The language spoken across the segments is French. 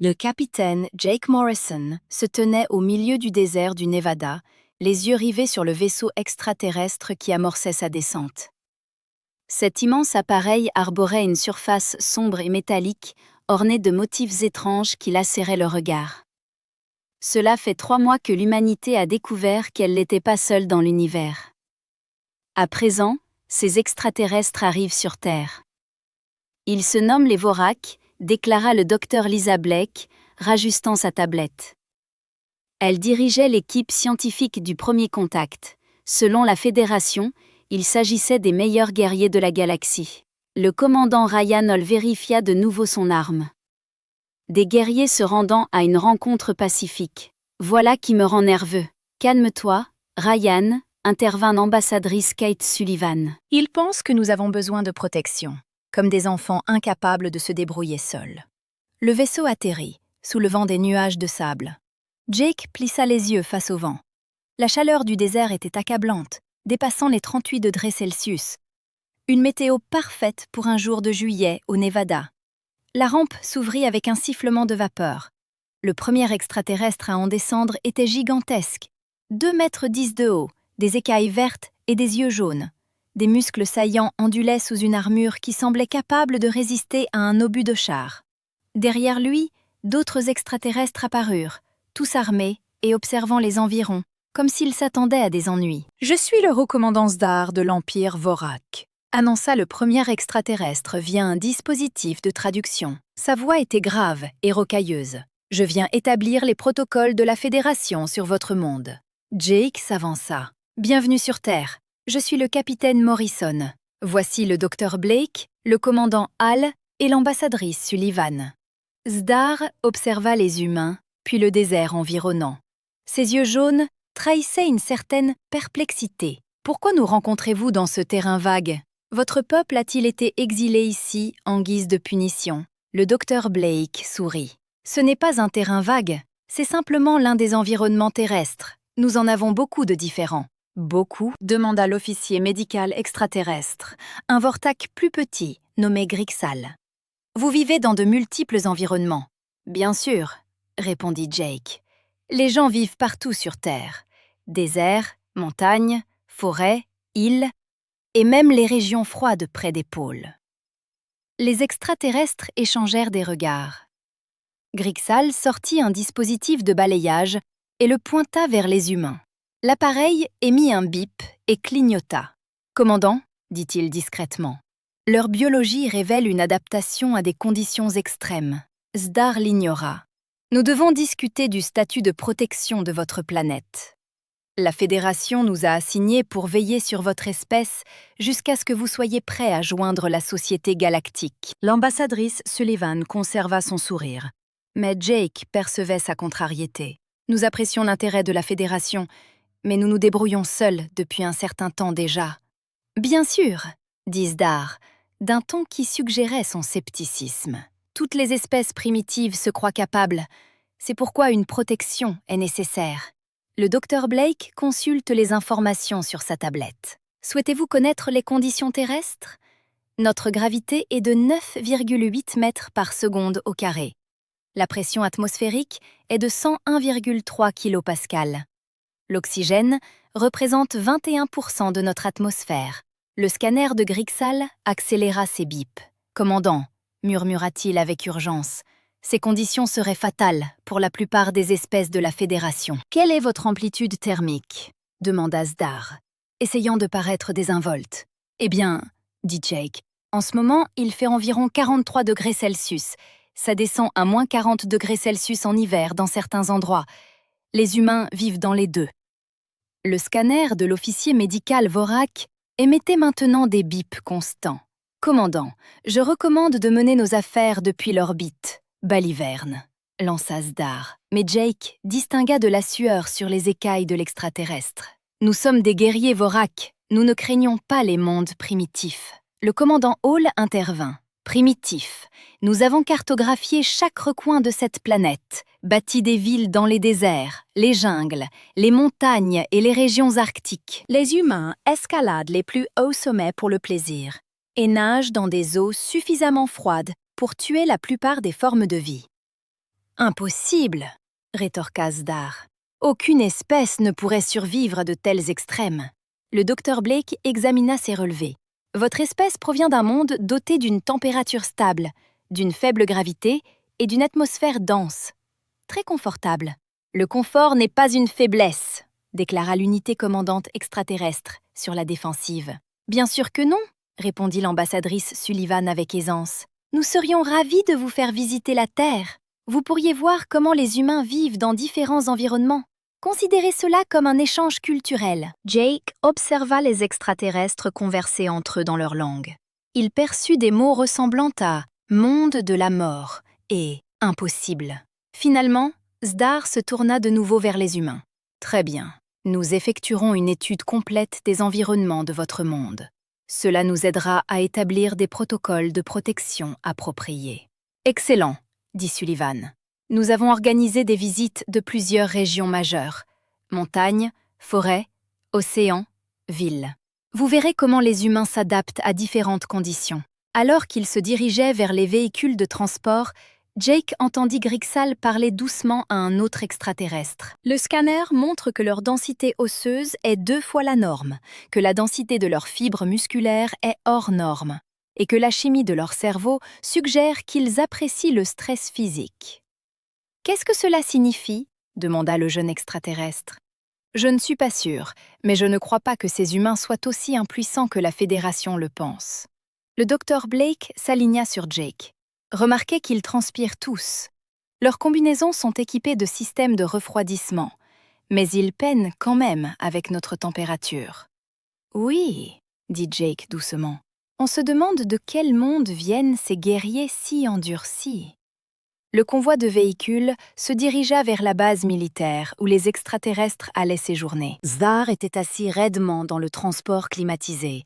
Le capitaine Jake Morrison se tenait au milieu du désert du Nevada, les yeux rivés sur le vaisseau extraterrestre qui amorçait sa descente. Cet immense appareil arborait une surface sombre et métallique, ornée de motifs étranges qui lacéraient le regard. Cela fait 3 mois que l'humanité a découvert qu'elle n'était pas seule dans l'univers. À présent, ces extraterrestres arrivent sur Terre. Ils se nomment les Vorak, déclara le docteur Lisa Blake, rajustant sa tablette. Elle dirigeait l'équipe scientifique du premier contact. Selon la Fédération, il s'agissait des meilleurs guerriers de la galaxie. Le commandant Ryan Hall vérifia de nouveau son arme. Des guerriers se rendant à une rencontre pacifique. Voilà qui me rend nerveux. Calme-toi, Ryan, intervint l'ambassadrice Kate Sullivan. Ils pensent que nous avons besoin de protection, comme des enfants incapables de se débrouiller seuls. Le vaisseau atterrit, soulevant des nuages de sable. Jake plissa les yeux face au vent. La chaleur du désert était accablante, dépassant les 38 degrés Celsius. Une météo parfaite pour un jour de juillet au Nevada. La rampe s'ouvrit avec un sifflement de vapeur. Le premier extraterrestre à en descendre était gigantesque. 2,10 mètres de haut, des écailles vertes et des yeux jaunes. Des muscles saillants ondulaient sous une armure qui semblait capable de résister à un obus de char. Derrière lui, d'autres extraterrestres apparurent, tous armés et observant les environs, comme s'ils s'attendaient à des ennuis. « Je suis le haut commandant Zdar de l'Empire Vorak », annonça le premier extraterrestre via un dispositif de traduction. Sa voix était grave et rocailleuse. « Je viens établir les protocoles de la Fédération sur votre monde. » Jake s'avança. « Bienvenue sur Terre. Je suis le capitaine Morrison. Voici le docteur Blake, le commandant Hall et l'ambassadrice Sullivan. » Zdar observa les humains, puis le désert environnant. Ses yeux jaunes trahissaient une certaine perplexité. « Pourquoi nous rencontrez-vous dans ce terrain vague ? Votre peuple a-t-il été exilé ici en guise de punition ?» Le docteur Blake sourit. « Ce n'est pas un terrain vague, c'est simplement l'un des environnements terrestres. Nous en avons beaucoup de différents. » « Beaucoup ?» demanda l'officier médical extraterrestre, un vortac plus petit, nommé Grixal. « Vous vivez dans de multiples environnements. »« Bien sûr, » répondit Jake. « Les gens vivent partout sur Terre. Déserts, montagnes, forêts, îles, et même les régions froides près des pôles. » Les extraterrestres échangèrent des regards. Grixal sortit un dispositif de balayage et le pointa vers les humains. L'appareil émit un bip et clignota. « Commandant, » dit-il discrètement. « Leur biologie révèle une adaptation à des conditions extrêmes. » Zdar l'ignora. « Nous devons discuter du statut de protection de votre planète. La Fédération nous a assignés pour veiller sur votre espèce jusqu'à ce que vous soyez prêts à joindre la Société galactique. » L'ambassadrice Sullivan conserva son sourire. Mais Jake percevait sa contrariété. « Nous apprécions l'intérêt de la Fédération, mais nous nous débrouillons seuls depuis un certain temps déjà. »« Bien sûr, » dit Zdar, d'un ton qui suggérait son scepticisme. « Toutes les espèces primitives se croient capables. C'est pourquoi une protection est nécessaire. » Le docteur Blake consulte les informations sur sa tablette. « Souhaitez-vous connaître les conditions terrestres ? Notre gravité est de 9,8 mètres par seconde au carré. La pression atmosphérique est de 101,3 kPa. L'oxygène représente 21% de notre atmosphère. » Le scanner de Grixal accéléra ses bips. « Commandant, » murmura-t-il avec urgence, « ces conditions seraient fatales pour la plupart des espèces de la Fédération. »« Quelle est votre amplitude thermique ?» demanda Zdar, essayant de paraître désinvolte. « Eh bien, » dit Jake, « en ce moment, il fait environ 43 degrés Celsius. Ça descend à moins 40 degrés Celsius en hiver dans certains endroits. Les humains vivent dans les deux. » Le scanner de l'officier médical Vorak émettait maintenant des bips constants. « Commandant, je recommande de mener nos affaires depuis l'orbite. Baliverne, » lança Zdar. Mais Jake distingua de la sueur sur les écailles de l'extraterrestre. « Nous sommes des guerriers Vorak. Nous ne craignons pas les mondes primitifs. » Le commandant Hall intervint. « Primitif. Nous avons cartographié chaque recoin de cette planète, bâti des villes dans les déserts, les jungles, les montagnes et les régions arctiques. Les humains escaladent les plus hauts sommets pour le plaisir et nagent dans des eaux suffisamment froides pour tuer la plupart des formes de vie. Impossible, rétorqua Zdar. Aucune espèce ne pourrait survivre à de tels extrêmes. Le docteur Blake examina ses relevés. Votre espèce provient d'un monde doté d'une température stable, d'une faible gravité et d'une atmosphère dense. Très confortable. Le confort n'est pas une faiblesse, déclara l'unité commandante extraterrestre sur la défensive. Bien sûr que non, répondit l'ambassadrice Sullivan avec aisance. Nous serions ravis de vous faire visiter la Terre. Vous pourriez voir comment les humains vivent dans différents environnements. Considérez cela comme un échange culturel. Jake observa les extraterrestres converser entre eux dans leur langue. Il perçut des mots ressemblant à « monde de la mort » et « impossible ». Finalement, Zdar se tourna de nouveau vers les humains. « Très bien, nous effectuerons une étude complète des environnements de votre monde. Cela nous aidera à établir des protocoles de protection appropriés. »« Excellent », dit Sullivan. « Nous avons organisé des visites de plusieurs régions majeures. Montagnes, forêts, océans, villes. Vous verrez comment les humains s'adaptent à différentes conditions. » Alors qu'il se dirigeait vers les véhicules de transport, Jake entendit Grixal parler doucement à un autre extraterrestre. Le scanner montre que leur densité osseuse est 2 fois la norme, que la densité de leurs fibres musculaires est hors norme, et que la chimie de leur cerveau suggère qu'ils apprécient le stress physique. « Qu'est-ce que cela signifie » demanda le jeune extraterrestre. « Je ne suis pas sûr, mais je ne crois pas que ces humains soient aussi impuissants que la Fédération le pense. » Le docteur Blake s'aligna sur Jake. Remarquez qu'ils transpirent tous. Leurs combinaisons sont équipées de systèmes de refroidissement, mais ils peinent quand même avec notre température. Oui, dit Jake doucement. On se demande de quel monde viennent ces guerriers si endurcis. Le convoi de véhicules se dirigea vers la base militaire où les extraterrestres allaient séjourner. Zdar était assis raidement dans le transport climatisé,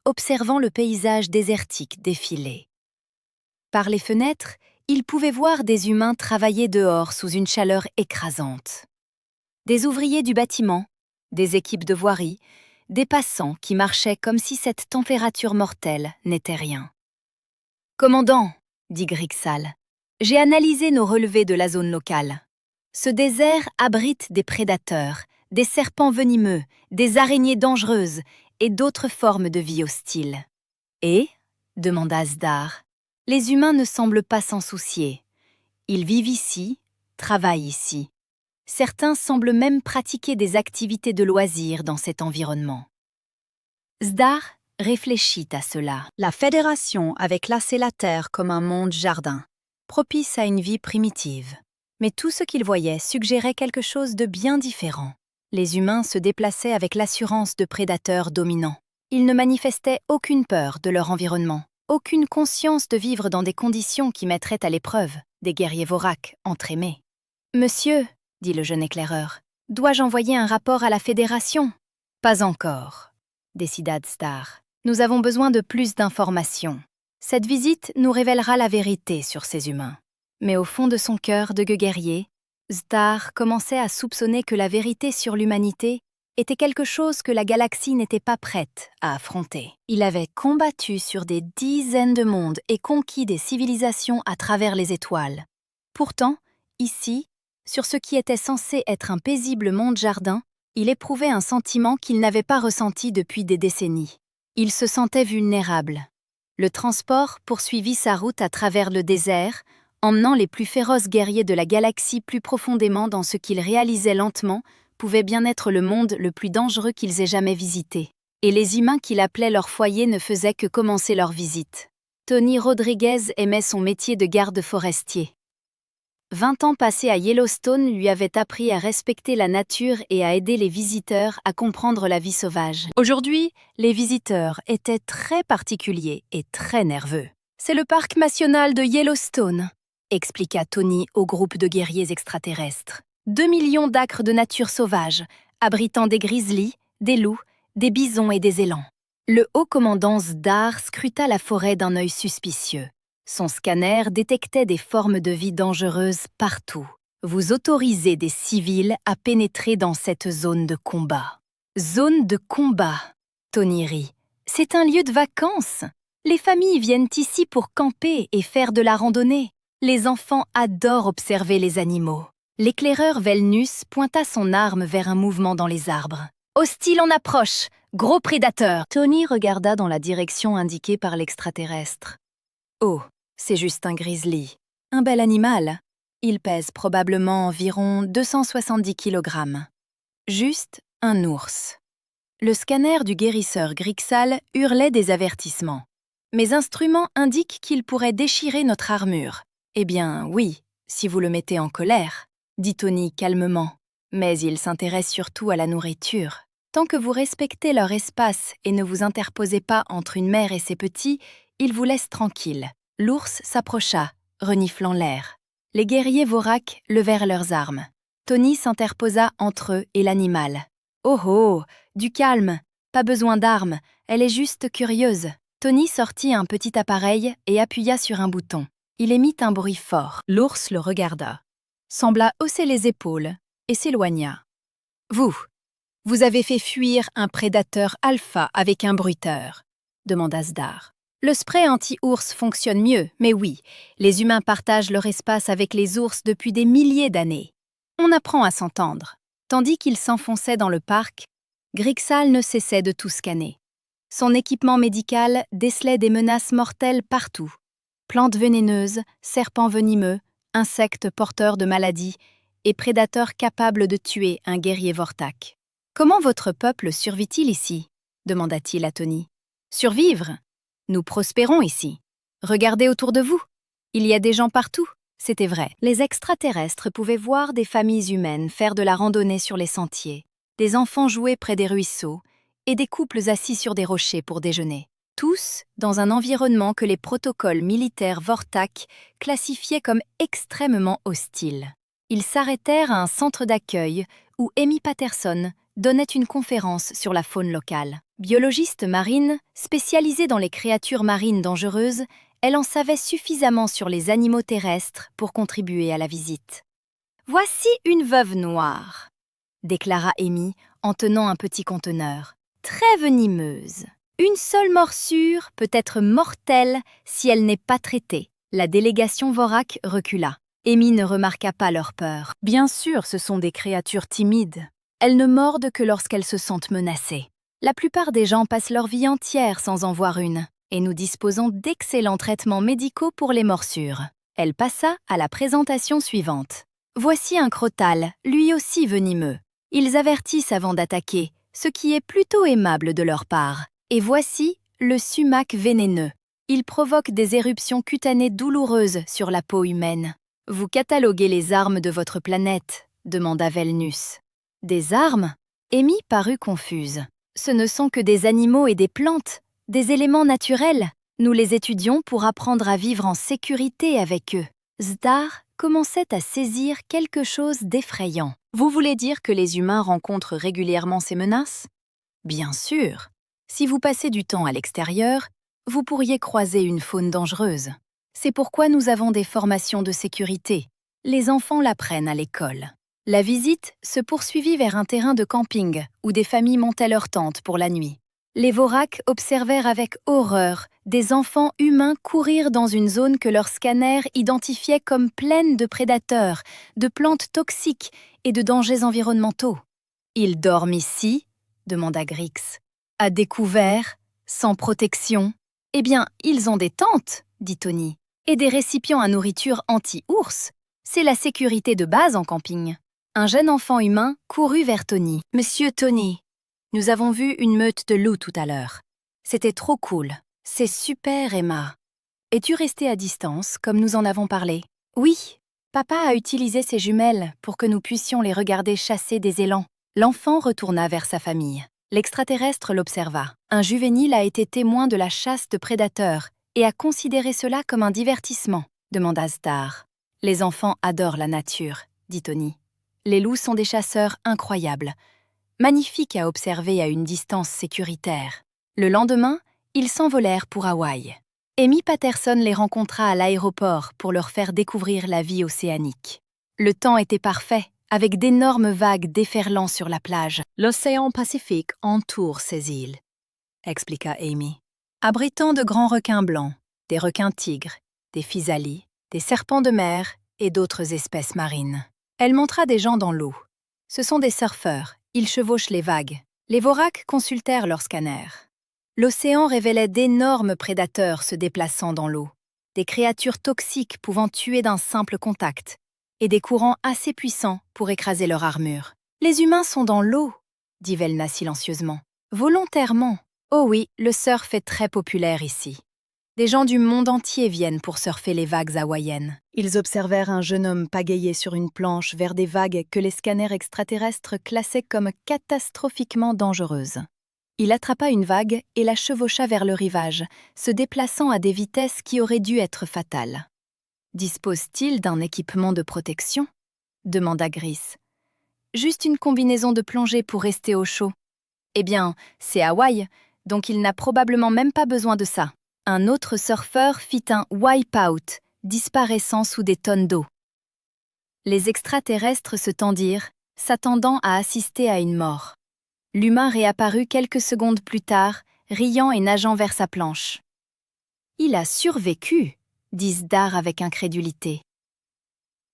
observant le paysage désertique défiler. Par les fenêtres, il pouvait voir des humains travailler dehors sous une chaleur écrasante. Des ouvriers du bâtiment, des équipes de voirie, des passants qui marchaient comme si cette température mortelle n'était rien. « Commandant, dit Grixal, j'ai analysé nos relevés de la zone locale. Ce désert abrite des prédateurs, des serpents venimeux, des araignées dangereuses et d'autres formes de vie hostiles. Et, demanda Zdar, les humains ne semblent pas s'en soucier. Ils vivent ici, travaillent ici. Certains semblent même pratiquer des activités de loisirs dans cet environnement. Zdar réfléchit à cela. La Fédération avait classé la Terre comme un monde jardin, propice à une vie primitive. Mais tout ce qu'il voyait suggérait quelque chose de bien différent. Les humains se déplaçaient avec l'assurance de prédateurs dominants. Ils ne manifestaient aucune peur de leur environnement, aucune conscience de vivre dans des conditions qui mettraient à l'épreuve des guerriers voraques entre aimés. « Monsieur, dit le jeune éclaireur, dois-je envoyer un rapport à la Fédération ?»« Pas encore, décida Zdar. Nous avons besoin de plus d'informations. Cette visite nous révélera la vérité sur ces humains. » Mais au fond de son cœur de guerrier, Zdar commençait à soupçonner que la vérité sur l'humanité était quelque chose que la galaxie n'était pas prête à affronter. Il avait combattu sur des dizaines de mondes et conquis des civilisations à travers les étoiles. Pourtant, ici, sur ce qui était censé être un paisible monde-jardin, il éprouvait un sentiment qu'il n'avait pas ressenti depuis des décennies. Il se sentait vulnérable. Le transport poursuivit sa route à travers le désert, emmenant les plus féroces guerriers de la galaxie plus profondément dans ce qu'ils réalisaient lentement pouvait bien être le monde le plus dangereux qu'ils aient jamais visité. Et les humains qu'il appelait leur foyer ne faisaient que commencer leur visite. Tony Rodriguez aimait son métier de garde forestier. 20 ans passés à Yellowstone lui avaient appris à respecter la nature et à aider les visiteurs à comprendre la vie sauvage. Aujourd'hui, les visiteurs étaient très particuliers et très nerveux. « C'est le parc national de Yellowstone », expliqua Tony au groupe de guerriers extraterrestres. 2 millions d'acres de nature sauvage, abritant des grizzlies, des loups, des bisons et des élans. Le haut commandant Zdar scruta la forêt d'un œil suspicieux. Son scanner détectait des formes de vie dangereuses partout. Vous autorisez des civils à pénétrer dans cette zone de combat. Zone de combat, Tony rit. C'est un lieu de vacances. Les familles viennent ici pour camper et faire de la randonnée. Les enfants adorent observer les animaux. L'éclaireur Velnus pointa son arme vers un mouvement dans les arbres. Hostile en approche! Gros prédateur! Tony regarda dans la direction indiquée par l'extraterrestre. Oh, c'est juste un grizzly. Un bel animal. Il pèse probablement environ 270 kg. Juste un ours. Le scanner du guérisseur Grixal hurlait des avertissements. Mes instruments indiquent qu'il pourrait déchirer notre armure. Eh bien, oui, si vous le mettez en colère, dit Tony calmement. Mais il s'intéresse surtout à la nourriture. Tant que vous respectez leur espace et ne vous interposez pas entre une mère et ses petits, ils vous laissent tranquille. L'ours s'approcha, reniflant l'air. Les guerriers Vorak levèrent leurs armes. Tony s'interposa entre eux et l'animal. « Oh oh, du calme, pas besoin d'armes, elle est juste curieuse. » Tony sortit un petit appareil et appuya sur un bouton. Il émit un bruit fort. L'ours le regarda, sembla hausser les épaules et s'éloigna. « Vous avez fait fuir un prédateur alpha avec un bruiteur » demanda Zdar. Le spray anti-ours fonctionne mieux, mais oui, les humains partagent leur espace avec les ours depuis des milliers d'années. On apprend à s'entendre. Tandis qu'il s'enfonçait dans le parc, Grixal ne cessait de tout scanner. Son équipement médical décelait des menaces mortelles partout. Plantes vénéneuses, serpents venimeux, insectes porteurs de maladies et prédateurs capables de tuer un guerrier Vortak. « Comment votre peuple survit-il ici » demanda-t-il à Tony. « Survivre ? Nous prospérons ici. Regardez autour de vous. Il y a des gens partout. » C'était vrai. Les extraterrestres pouvaient voir des familles humaines faire de la randonnée sur les sentiers, des enfants jouer près des ruisseaux et des couples assis sur des rochers pour déjeuner. Tous dans un environnement que les protocoles militaires Vortak classifiaient comme extrêmement hostile. Ils s'arrêtèrent à un centre d'accueil où Amy Patterson donnait une conférence sur la faune locale. Biologiste marine, spécialisée dans les créatures marines dangereuses, elle en savait suffisamment sur les animaux terrestres pour contribuer à la visite. « Voici une veuve noire », déclara Amy en tenant un petit conteneur. « Très venimeuse. Une seule morsure peut être mortelle si elle n'est pas traitée. » La délégation Vorak recula. Amy ne remarqua pas leur peur. Bien sûr, ce sont des créatures timides. Elles ne mordent que lorsqu'elles se sentent menacées. La plupart des gens passent leur vie entière sans en voir une, et nous disposons d'excellents traitements médicaux pour les morsures. Elle passa à la présentation suivante. Voici un crotal, lui aussi venimeux. Ils avertissent avant d'attaquer, ce qui est plutôt aimable de leur part. Et voici le sumac vénéneux. Il provoque des éruptions cutanées douloureuses sur la peau humaine. Vous cataloguez les armes de votre planète, demanda Velnus. Des armes ? Amy parut confuse. Ce ne sont que des animaux et des plantes, des éléments naturels. Nous les étudions pour apprendre à vivre en sécurité avec eux. Zdar commençait à saisir quelque chose d'effrayant. Vous voulez dire que les humains rencontrent régulièrement ces menaces ? Bien sûr. Si vous passez du temps à l'extérieur, vous pourriez croiser une faune dangereuse. C'est pourquoi nous avons des formations de sécurité. Les enfants l'apprennent à l'école. La visite se poursuivit vers un terrain de camping où des familles montaient leurs tentes pour la nuit. Les Vorak observèrent avec horreur des enfants humains courir dans une zone que leur scanner identifiait comme pleine de prédateurs, de plantes toxiques et de dangers environnementaux. « Ils dorment ici ?» demanda Grix. « À découvert, sans protection. »« Eh bien, ils ont des tentes, » dit Tony, « et des récipients à nourriture anti-ours. C'est la sécurité de base en camping. » Un jeune enfant humain courut vers Tony. « Monsieur Tony, nous avons vu une meute de loups tout à l'heure. C'était trop cool. C'est super, Emma. Es-tu restée à distance, comme nous en avons parlé ? » « Oui, papa a utilisé ses jumelles pour que nous puissions les regarder chasser des élans. » L'enfant retourna vers sa famille. L'extraterrestre l'observa. Un juvénile a été témoin de la chasse de prédateurs et a considéré cela comme un divertissement, demanda Zdar. « Les enfants adorent la nature, » dit Tony. « Les loups sont des chasseurs incroyables, magnifiques à observer à une distance sécuritaire. » Le lendemain, ils s'envolèrent pour Hawaï. Amy Patterson les rencontra à l'aéroport pour leur faire découvrir la vie océanique. Le temps était parfait, avec d'énormes vagues déferlant sur la plage. L'océan Pacifique entoure ces îles, expliqua Amy, abritant de grands requins blancs, des requins tigres, des physalis des serpents de mer et d'autres espèces marines. Elle montra des gens dans l'eau. Ce sont des surfeurs, ils chevauchent les vagues. Les Voraques consultèrent leurs scanners. L'océan révélait d'énormes prédateurs se déplaçant dans l'eau, des créatures toxiques pouvant tuer d'un simple contact, et des courants assez puissants pour écraser leur armure. « Les humains sont dans l'eau », dit Velna silencieusement. « Volontairement. Oh oui, le surf est très populaire ici. Des gens du monde entier viennent pour surfer les vagues hawaïennes. » Ils observèrent un jeune homme pagayer sur une planche vers des vagues que les scanners extraterrestres classaient comme catastrophiquement dangereuses. Il attrapa une vague et la chevaucha vers le rivage, se déplaçant à des vitesses qui auraient dû être fatales. « Dispose-t-il d'un équipement de protection ?» demanda Gris. « Juste une combinaison de plongée pour rester au chaud. » « Eh bien, c'est Hawaï, donc il n'a probablement même pas besoin de ça. » Un autre surfeur fit un wipe-out, disparaissant sous des tonnes d'eau. Les extraterrestres se tendirent, s'attendant à assister à une mort. L'humain réapparut quelques secondes plus tard, riant et nageant vers sa planche. « Il a survécu !» dit Zdar avec incrédulité.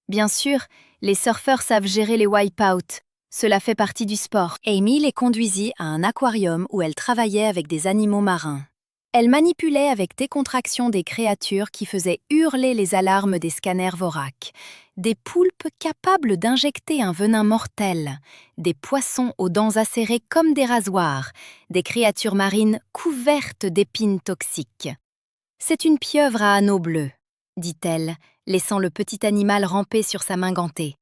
Bien sûr, les surfeurs savent gérer les wipe-out. Cela fait partie du sport. Amy les conduisit à un aquarium où elle travaillait avec des animaux marins. Elle manipulait avec décontraction des créatures qui faisaient hurler les alarmes des scanners Vorak, des poulpes capables d'injecter un venin mortel, des poissons aux dents acérées comme des rasoirs, des créatures marines couvertes d'épines toxiques. « C'est une pieuvre à anneaux bleus, » dit-elle, laissant le petit animal ramper sur sa main gantée.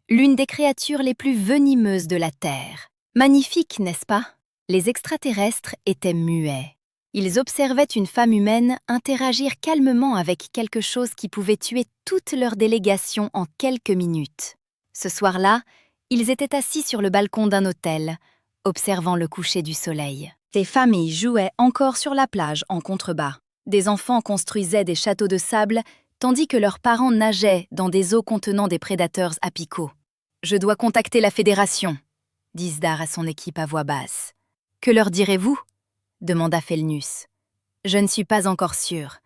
L'une des créatures les plus venimeuses de la Terre. Magnifique, n'est-ce pas? Les extraterrestres étaient muets. Ils observaient une femme humaine interagir calmement avec quelque chose qui pouvait tuer toute leur délégation en quelques minutes. Ce soir-là, ils étaient assis sur le balcon d'un hôtel, observant le coucher du soleil. Des familles jouaient encore sur la plage en contrebas. Des enfants construisaient des châteaux de sable, tandis que leurs parents nageaient dans des eaux contenant des prédateurs apicaux. « Je dois contacter la Fédération », dit Zdar à son équipe à voix basse. « Que leur direz-vous » demanda Felnus. « Je ne suis pas encore sûre,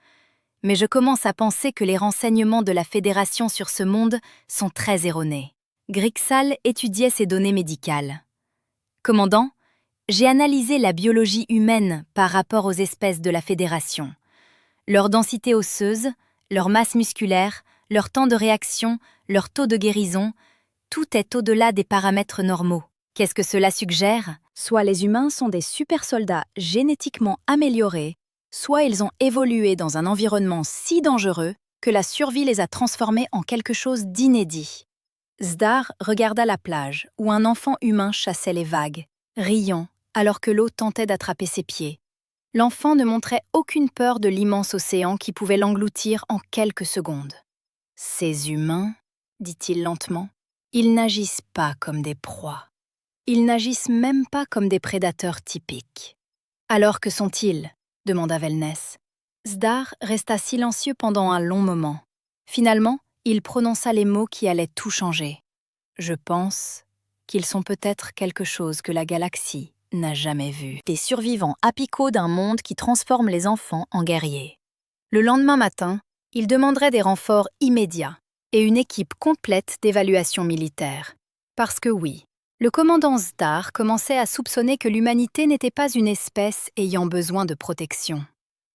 mais je commence à penser que les renseignements de la Fédération sur ce monde sont très erronés. » Grixal étudiait ses données médicales. « Commandant, j'ai analysé la biologie humaine par rapport aux espèces de la Fédération. Leur densité osseuse, leur masse musculaire, leur temps de réaction, leur taux de guérison, tout est au-delà des paramètres normaux. Qu'est-ce que cela suggère? Soit les humains sont des super soldats génétiquement améliorés, soit ils ont évolué dans un environnement si dangereux que la survie les a transformés en quelque chose d'inédit. Zdar regarda la plage où un enfant humain chassait les vagues, riant alors que l'eau tentait d'attraper ses pieds. L'enfant ne montrait aucune peur de l'immense océan qui pouvait l'engloutir en quelques secondes. « Ces humains, » dit-il lentement, « ils n'agissent pas comme des proies. Ils n'agissent même pas comme des prédateurs typiques. »« Alors que sont-ils » demanda Velnès. Zdar resta silencieux pendant un long moment. Finalement, il prononça les mots qui allaient tout changer. « Je pense qu'ils sont peut-être quelque chose que la galaxie n'a jamais vu. » Des survivants apicaux d'un monde qui transforme les enfants en guerriers. Le lendemain matin, ils demanderaient des renforts immédiats et une équipe complète d'évaluation militaire. Parce que oui, le commandant Zdar commençait à soupçonner que l'humanité n'était pas une espèce ayant besoin de protection.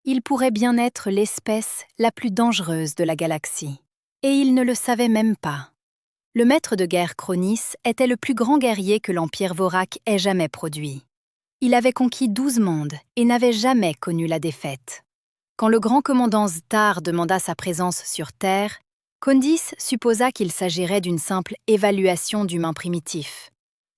Il pourrait bien être l'espèce la plus dangereuse de la galaxie. Et il ne le savait même pas. Le maître de guerre Cronis était le plus grand guerrier que l'Empire Vorak ait jamais produit. Il avait conquis 12 mondes et n'avait jamais connu la défaite. Quand le grand commandant Zdar demanda sa présence sur Terre, Kondis supposa qu'il s'agirait d'une simple évaluation d'humains primitifs.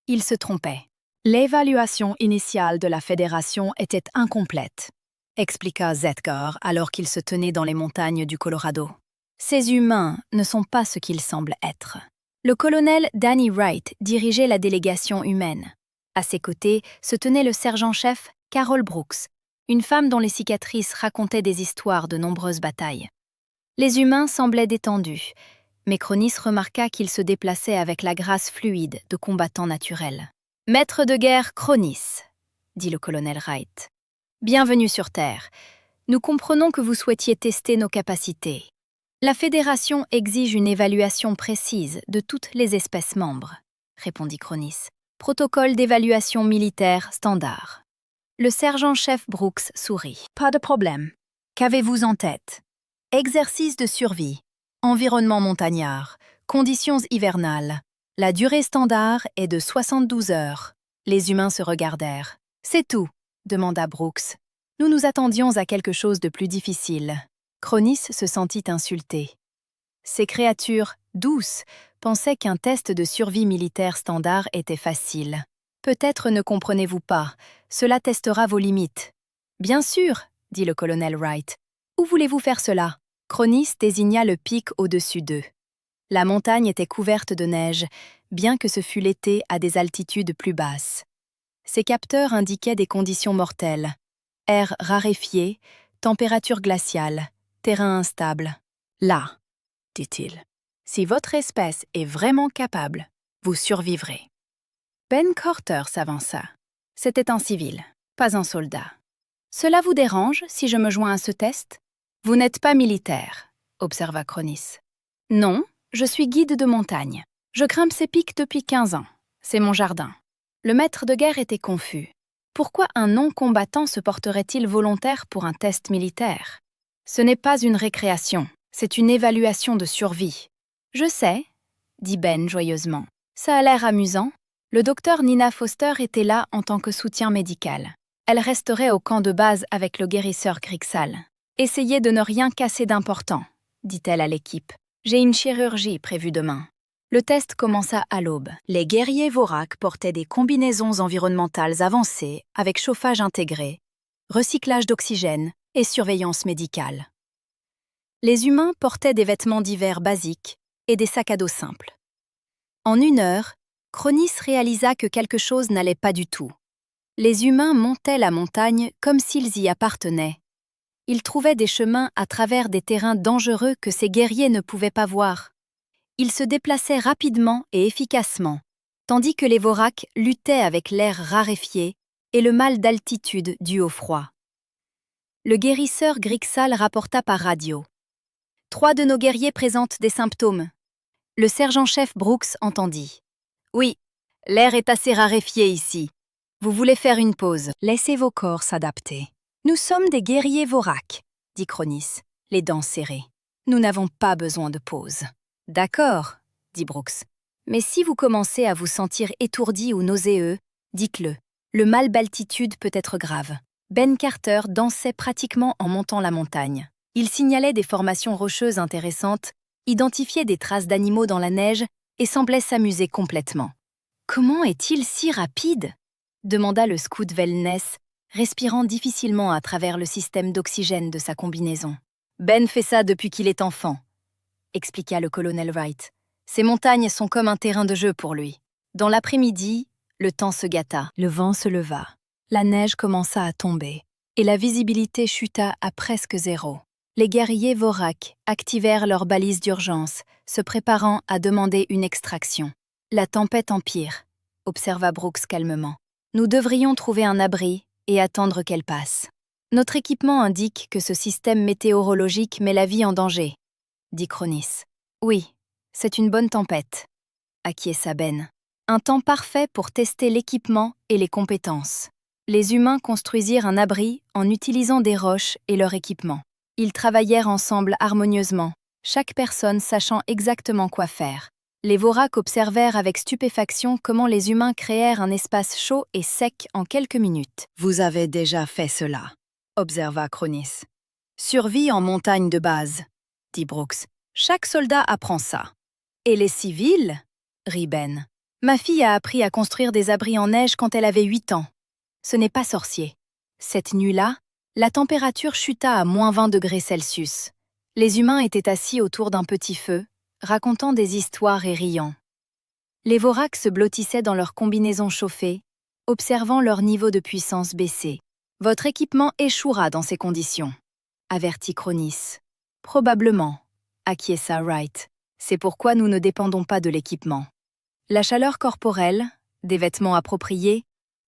Il se trompait. L'évaluation initiale de la Fédération était incomplète, expliqua Zedgar alors qu'il se tenait dans les montagnes du Colorado. Ces humains ne sont pas ce qu'ils semblent être. Le colonel Danny Wright dirigeait la délégation humaine. À ses côtés se tenait le sergent-chef Carol Brooks, une femme dont les cicatrices racontaient des histoires de nombreuses batailles. Les humains semblaient détendus, mais Cronis remarqua qu'ils se déplaçaient avec la grâce fluide de combattants naturels. « Maître de guerre Cronis », dit le colonel Wright. « Bienvenue sur Terre. Nous comprenons que vous souhaitiez tester nos capacités. La Fédération exige une évaluation précise de toutes les espèces membres, répondit Cronis. Protocole d'évaluation militaire standard. Le sergent-chef Brooks sourit. Pas de problème. Qu'avez-vous en tête? Exercice de survie, environnement montagnard, conditions hivernales. La durée standard est de 72 heures. Les humains se regardèrent. C'est tout, demanda Brooks. Nous nous attendions à quelque chose de plus difficile. Cronis se sentit insulté. Ces créatures, douces, pensaient qu'un test de survie militaire standard était facile. Peut-être ne comprenez-vous pas, cela testera vos limites. Bien sûr, dit le colonel Wright. Où voulez-vous faire cela? Cronis désigna le pic au-dessus d'eux. La montagne était couverte de neige, bien que ce fût l'été à des altitudes plus basses. Ses capteurs indiquaient des conditions mortelles. Air raréfié, température glaciale, terrain instable. Là, dit-il, si votre espèce est vraiment capable, vous survivrez. Ben Carter s'avança. C'était un civil, pas un soldat. Cela vous dérange si je me joins à ce test? Vous n'êtes pas militaire, observa Cronis. Non, je suis guide de montagne. Je grimpe ces pics depuis 15 ans. C'est mon jardin. Le maître de guerre était confus. Pourquoi un non-combattant se porterait-il volontaire pour un test militaire? Ce n'est pas une récréation, c'est une évaluation de survie. Je sais, dit Ben joyeusement. Ça a l'air amusant. Le docteur Nina Foster était là en tant que soutien médical. Elle resterait au camp de base avec le guérisseur Grixal. Essayez de ne rien casser d'important, dit-elle à l'équipe. J'ai une chirurgie prévue demain. Le test commença à l'aube. Les guerriers Vorak portaient des combinaisons environnementales avancées avec chauffage intégré, recyclage d'oxygène et surveillance médicale. Les humains portaient des vêtements d'hiver basiques et des sacs à dos simples. En 1 heure, Cronis réalisa que quelque chose n'allait pas du tout. Les humains montaient la montagne comme s'ils y appartenaient. Ils trouvaient des chemins à travers des terrains dangereux que ces guerriers ne pouvaient pas voir. Ils se déplaçaient rapidement et efficacement, tandis que les Vorak luttaient avec l'air raréfié et le mal d'altitude dû au froid. Le guérisseur Grixal rapporta par radio. 3 de nos guerriers présentent des symptômes. Le sergent-chef Brooks entendit. Oui, l'air est assez raréfié ici. Vous voulez faire une pause. Laissez vos corps s'adapter. Nous sommes des guerriers Vorak, dit Cronis, les dents serrées. Nous n'avons pas besoin de pause. D'accord, dit Brooks. Mais si vous commencez à vous sentir étourdi ou nauséeux, dites-le. Le mal d'altitude peut être grave. Ben Carter dansait pratiquement en montant la montagne. Il signalait des formations rocheuses intéressantes, identifiait des traces d'animaux dans la neige et semblait s'amuser complètement. « Comment est-il si rapide ?» demanda le scout Wellness, respirant difficilement à travers le système d'oxygène de sa combinaison. « Ben fait ça depuis qu'il est enfant, » expliqua le colonel Wright. « Ces montagnes sont comme un terrain de jeu pour lui. » Dans l'après-midi, le temps se gâta. Le vent se leva. La neige commença à tomber, et la visibilité chuta à presque 0. Les guerriers Vorak activèrent leurs balises d'urgence, se préparant à demander une extraction. « La tempête empire, » observa Brooks calmement. « Nous devrions trouver un abri et attendre qu'elle passe. Notre équipement indique que ce système météorologique met la vie en danger, » dit Cronis. « Oui, c'est une bonne tempête, » acquiesça Ben. « Un temps parfait pour tester l'équipement et les compétences. » Les humains construisirent un abri en utilisant des roches et leur équipement. Ils travaillèrent ensemble harmonieusement, chaque personne sachant exactement quoi faire. Les Vorak observèrent avec stupéfaction comment les humains créèrent un espace chaud et sec en quelques minutes. « Vous avez déjà fait cela, » observa Cronis. « Survie en montagne de base, » dit Brooks. « Chaque soldat apprend ça. »« Et les civils ?» rit Ben. « Ma fille a appris à construire des abris en neige quand elle avait 8 ans. Ce n'est pas sorcier. » Cette nuit-là, la température chuta à -20 degrés Celsius. Les humains étaient assis autour d'un petit feu, racontant des histoires et riant. Les Vorak se blottissaient dans leurs combinaisons chauffées, observant leur niveau de puissance baisser. « Votre équipement échouera dans ces conditions, » avertit Cronis. « Probablement, » acquiesça Wright. « C'est pourquoi nous ne dépendons pas de l'équipement. La chaleur corporelle, des vêtements appropriés,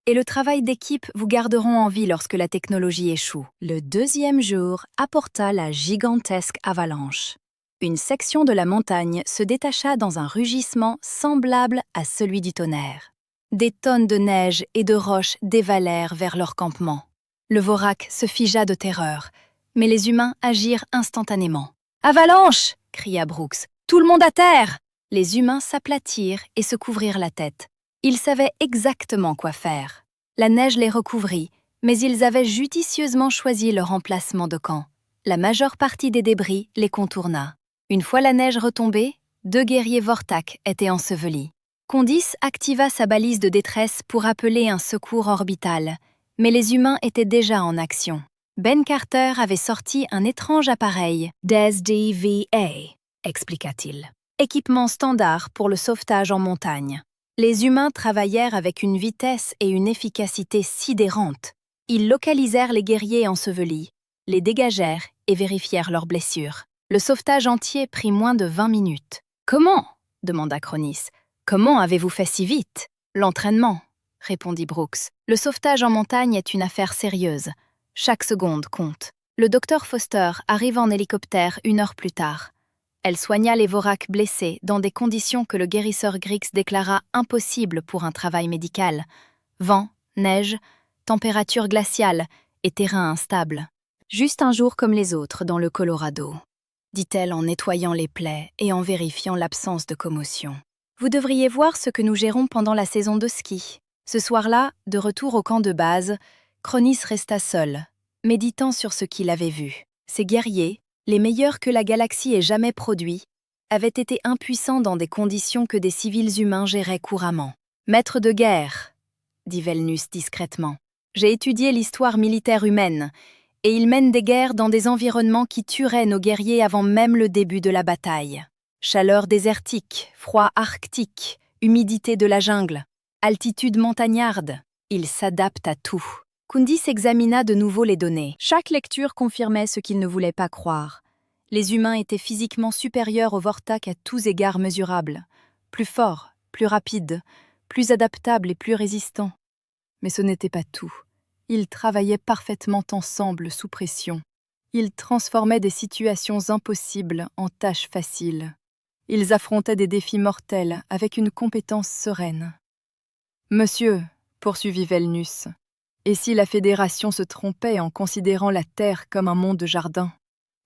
et le travail d'équipe vous garderont en vie lorsque la technologie échoue. » Le 2e jour apporta la gigantesque avalanche. une section de la montagne se détacha dans un rugissement semblable à celui du tonnerre. Des tonnes de neige et de roches dévalèrent vers leur campement. Le Vorak se figea de terreur, mais les humains agirent instantanément. « Avalanche !» cria Brooks. « Tout le monde à terre !» Les humains s'aplatirent et se couvrirent la tête. Ils savaient exactement quoi faire. La neige les recouvrit, mais ils avaient judicieusement choisi leur emplacement de camp. La majeure partie des débris les contourna. Une fois la neige retombée, 2 guerriers Vortak étaient ensevelis. Condis activa sa balise de détresse pour appeler un secours orbital, mais les humains étaient déjà en action. Ben Carter avait sorti un étrange appareil, DSDVA, expliqua-t-il. Équipement standard pour le sauvetage en montagne. Les humains travaillèrent avec une vitesse et une efficacité sidérantes. Ils localisèrent les guerriers ensevelis, les dégagèrent et vérifièrent leurs blessures. Le sauvetage entier prit moins de 20 minutes. « Comment » demanda Cronis. « Comment avez-vous fait si vite ?»« L'entraînement » répondit Brooks. « Le sauvetage en montagne est une affaire sérieuse. Chaque seconde compte. » Le docteur Foster arriva en hélicoptère 1 heure plus tard. Elle soigna les Voraks blessés dans des conditions que le guérisseur Grix déclara impossibles pour un travail médical. Vent, neige, température glaciale et terrain instable. « Juste un jour comme les autres dans le Colorado », dit-elle en nettoyant les plaies et en vérifiant l'absence de commotion. « Vous devriez voir ce que nous gérons pendant la saison de ski. » Ce soir-là, de retour au camp de base, Cronis resta seul, méditant sur ce qu'il avait vu. Ces guerriers, les meilleurs que la galaxie ait jamais produits, avaient été impuissants dans des conditions que des civils humains géraient couramment. « Maître de guerre, » dit Velnus discrètement, « j'ai étudié l'histoire militaire humaine, et ils mènent des guerres dans des environnements qui tueraient nos guerriers avant même le début de la bataille. Chaleur désertique, froid arctique, humidité de la jungle, altitude montagnarde, ils s'adaptent à tout. » Kundis examina de nouveau les données. Chaque lecture confirmait ce qu'il ne voulait pas croire. Les humains étaient physiquement supérieurs aux Vortak à tous égards mesurables. Plus forts, plus rapides, plus adaptables et plus résistants. Mais ce n'était pas tout. Ils travaillaient parfaitement ensemble sous pression. Ils transformaient des situations impossibles en tâches faciles. Ils affrontaient des défis mortels avec une compétence sereine. « Monsieur, » poursuivit Velnus, « et si la Fédération se trompait en considérant la Terre comme un monde de jardin ?»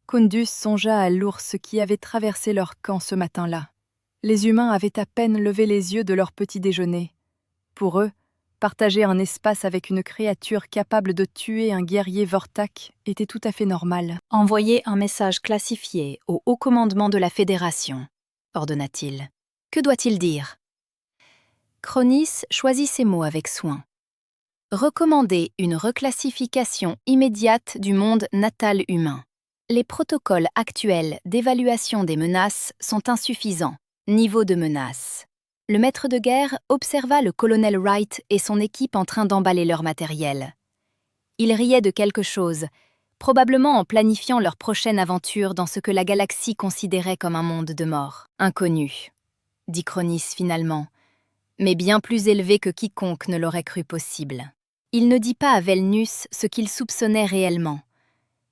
Kundus songea à l'ours qui avait traversé leur camp ce matin-là. Les humains avaient à peine levé les yeux de leur petit déjeuner. Pour eux, partager un espace avec une créature capable de tuer un guerrier Vortak était tout à fait normal. « Envoyez un message classifié au haut commandement de la Fédération, » ordonna-t-il. « Que doit-il dire ?» Cronis choisit ses mots avec soin. « Recommander une reclassification immédiate du monde natal humain. Les protocoles actuels d'évaluation des menaces sont insuffisants. Niveau de menace. » Le maître de guerre observa le colonel Wright et son équipe en train d'emballer leur matériel. Ils riaient de quelque chose, probablement en planifiant leur prochaine aventure dans ce que la galaxie considérait comme un monde de mort. Inconnu, dit Cronis finalement, mais bien plus élevé que quiconque ne l'aurait cru possible. Il ne dit pas à Velnus ce qu'il soupçonnait réellement,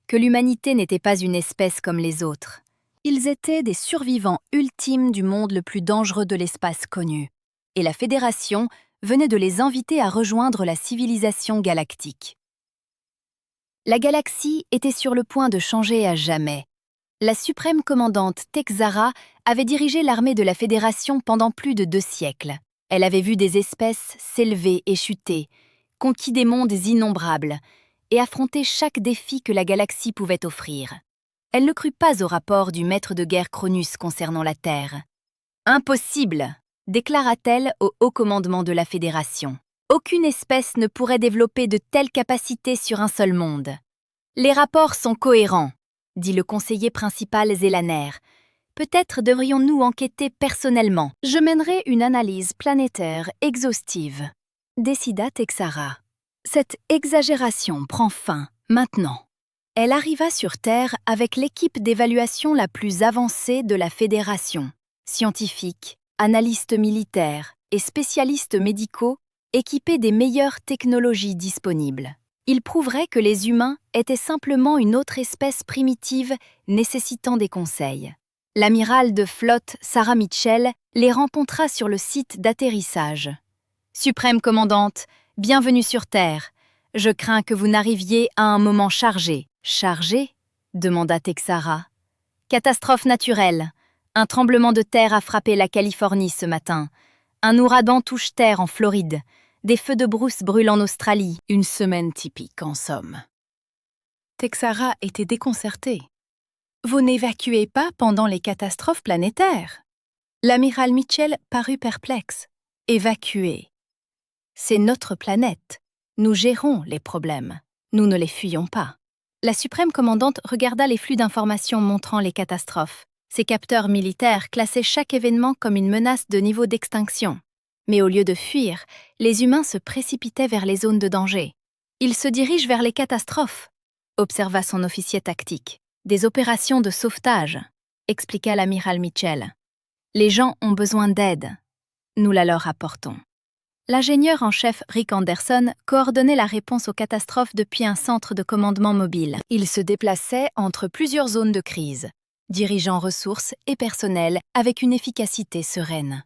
que l'humanité n'était pas une espèce comme les autres. Ils étaient des survivants ultimes du monde le plus dangereux de l'espace connu, et la Fédération venait de les inviter à rejoindre la civilisation galactique. La galaxie était sur le point de changer à jamais. La suprême commandante Texara avait dirigé l'armée de la Fédération pendant plus de 2 siècles. Elle avait vu des espèces s'élever et chuter, conquis des mondes innombrables, et affronté chaque défi que la galaxie pouvait offrir. Elle ne crut pas au rapport du maître de guerre Cronus concernant la Terre. « Impossible !» déclara-t-elle au haut commandement de la Fédération. « Aucune espèce ne pourrait développer de telles capacités sur un seul monde. »« Les rapports sont cohérents, » dit le conseiller principal Zélaner. « Peut-être devrions-nous enquêter personnellement. Je mènerai une analyse planétaire exhaustive, » décida Texara. Cette exagération prend fin maintenant. Elle arriva sur Terre avec l'équipe d'évaluation la plus avancée de la Fédération. Scientifiques, analystes militaires et spécialistes médicaux équipés des meilleures technologies disponibles. Ils prouveraient que les humains étaient simplement une autre espèce primitive nécessitant des conseils. L'amiral de flotte Sarah Mitchell les rencontra sur le site d'atterrissage. « Suprême commandante, bienvenue sur Terre. Je crains que vous n'arriviez à un moment chargé. »« Chargé ?» demanda Texara. « Catastrophe naturelle. Un tremblement de terre a frappé la Californie ce matin. Un ouragan touche terre en Floride. Des feux de brousse brûlent en Australie. Une semaine typique en somme. » Texara était déconcerté. « Vous n'évacuez pas pendant les catastrophes planétaires ?» L'amiral Mitchell parut perplexe. « Évacuer. C'est notre planète. Nous gérons les problèmes. Nous ne les fuyons pas. » La suprême commandante regarda les flux d'informations montrant les catastrophes. Ses capteurs militaires classaient chaque événement comme une menace de niveau d'extinction. Mais au lieu de fuir, les humains se précipitaient vers les zones de danger. « Ils se dirigent vers les catastrophes », observa son officier tactique. « Des opérations de sauvetage », expliqua l'amiral Mitchell. « Les gens ont besoin d'aide. Nous la leur apportons. » L'ingénieur en chef Rick Anderson coordonnait la réponse aux catastrophes depuis un centre de commandement mobile. Il se déplaçait entre plusieurs zones de crise, dirigeant ressources et personnel avec une efficacité sereine.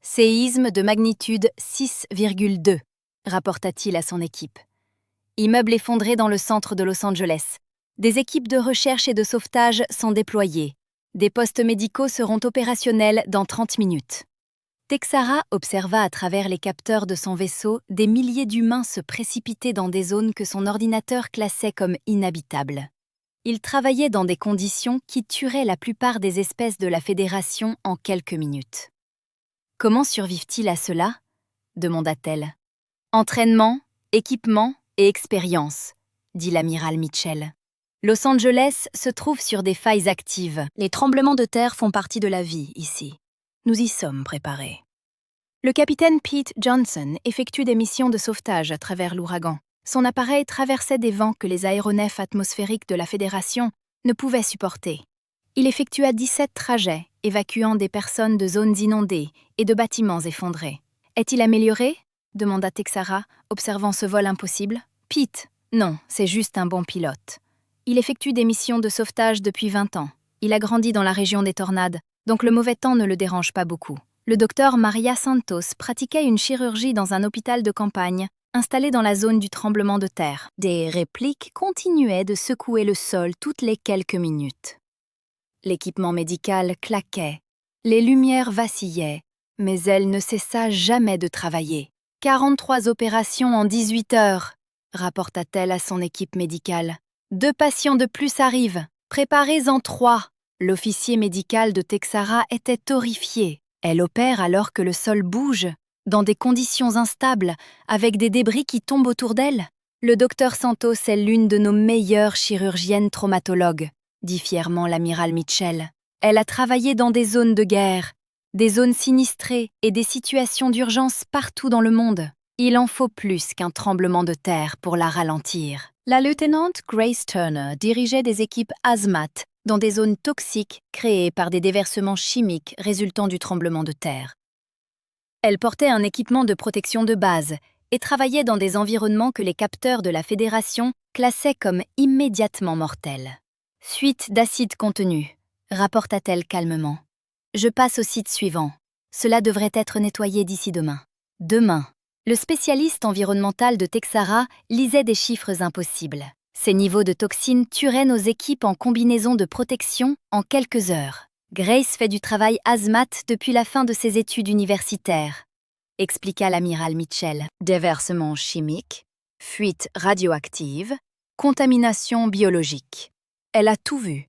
Séisme de magnitude 6,2, rapporta-t-il à son équipe. Immeuble effondré dans le centre de Los Angeles. Des équipes de recherche et de sauvetage sont déployées. Des postes médicaux seront opérationnels dans 30 minutes. Texara observa à travers les capteurs de son vaisseau des milliers d'humains se précipiter dans des zones que son ordinateur classait comme inhabitables. Ils travaillaient dans des conditions qui tueraient la plupart des espèces de la Fédération en quelques minutes. « Comment survivent-ils à cela ?» demanda-t-elle. « Entraînement, équipement et expérience », dit l'amiral Mitchell. « Los Angeles se trouve sur des failles actives. Les tremblements de terre font partie de la vie ici. Nous y sommes préparés. » Le capitaine Pete Johnson effectue des missions de sauvetage à travers l'ouragan. Son appareil traversait des vents que les aéronefs atmosphériques de la Fédération ne pouvaient supporter. Il effectua 17 trajets, évacuant des personnes de zones inondées et de bâtiments effondrés. « Est-il amélioré ?» demanda Texara, observant ce vol impossible. « Pete, non, c'est juste un bon pilote. Il effectue des missions de sauvetage depuis 20 ans. Il a grandi dans la région des tornades, donc le mauvais temps ne le dérange pas beaucoup. » Le docteur Maria Santos pratiquait une chirurgie dans un hôpital de campagne, installé dans la zone du tremblement de terre. Des répliques continuaient de secouer le sol toutes les quelques minutes. L'équipement médical claquait, les lumières vacillaient, mais elle ne cessa jamais de travailler. 43 opérations en 18 heures, rapporta-t-elle à son équipe médicale. 2 patients de plus arrivent, préparez-en 3. L'officier médical de Texara était horrifié. Elle opère alors que le sol bouge, dans des conditions instables, avec des débris qui tombent autour d'elle. Le docteur Santos est l'une de nos meilleures chirurgiennes traumatologues, dit fièrement l'amiral Mitchell. Elle a travaillé dans des zones de guerre, des zones sinistrées et des situations d'urgence partout dans le monde. Il en faut plus qu'un tremblement de terre pour la ralentir. La lieutenant Grace Turner dirigeait des équipes hazmat dans des zones toxiques créées par des déversements chimiques résultant du tremblement de terre. Elle portait un équipement de protection de base et travaillait dans des environnements que les capteurs de la Fédération classaient comme immédiatement mortels. « Fuite d'acide contenu », rapporta-t-elle calmement. « Je passe au site suivant. Cela devrait être nettoyé d'ici demain. » Demain. Le spécialiste environnemental de Texara lisait des chiffres impossibles. Ces niveaux de toxines tueraient nos équipes en combinaison de protection en quelques heures. Grace fait du travail hazmat depuis la fin de ses études universitaires, expliqua l'amiral Mitchell. Déversement chimique, fuite radioactive, contamination biologique. Elle a tout vu.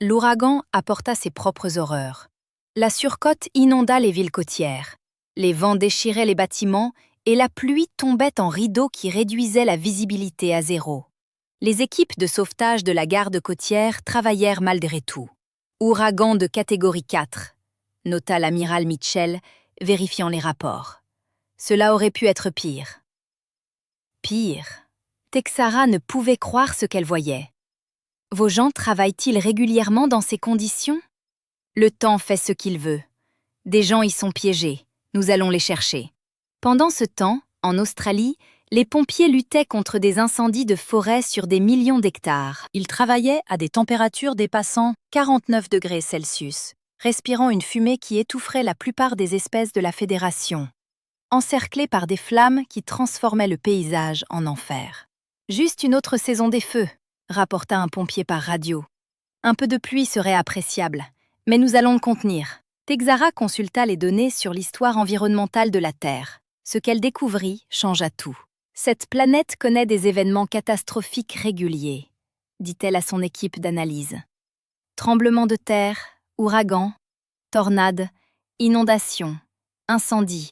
L'ouragan apporta ses propres horreurs. La surcote inonda les villes côtières. Les vents déchiraient les bâtiments et la pluie tombait en rideaux qui réduisaient la visibilité à 0. Les équipes de sauvetage de la garde côtière travaillèrent malgré tout. Ouragan de catégorie 4, nota l'amiral Mitchell, vérifiant les rapports. Cela aurait pu être pire. Pire. Texara ne pouvait croire ce qu'elle voyait. Vos gens travaillent-ils régulièrement dans ces conditions ? Le temps fait ce qu'il veut. Des gens y sont piégés. Nous allons les chercher. Pendant ce temps, en Australie, Les pompiers luttaient contre des incendies de forêt sur des millions d'hectares. Ils travaillaient à des températures dépassant 49 degrés Celsius, respirant une fumée qui étoufferait la plupart des espèces de la Fédération, encerclés par des flammes qui transformaient le paysage en enfer. Juste une autre saison des feux, rapporta un pompier par radio. Un peu de pluie serait appréciable, mais nous allons le contenir. Texara consulta les données sur l'histoire environnementale de la Terre. Ce qu'elle découvrit changea tout. Cette planète connaît des événements catastrophiques réguliers, dit-elle à son équipe d'analyse. Tremblements de terre, ouragans, tornades, inondations, incendies,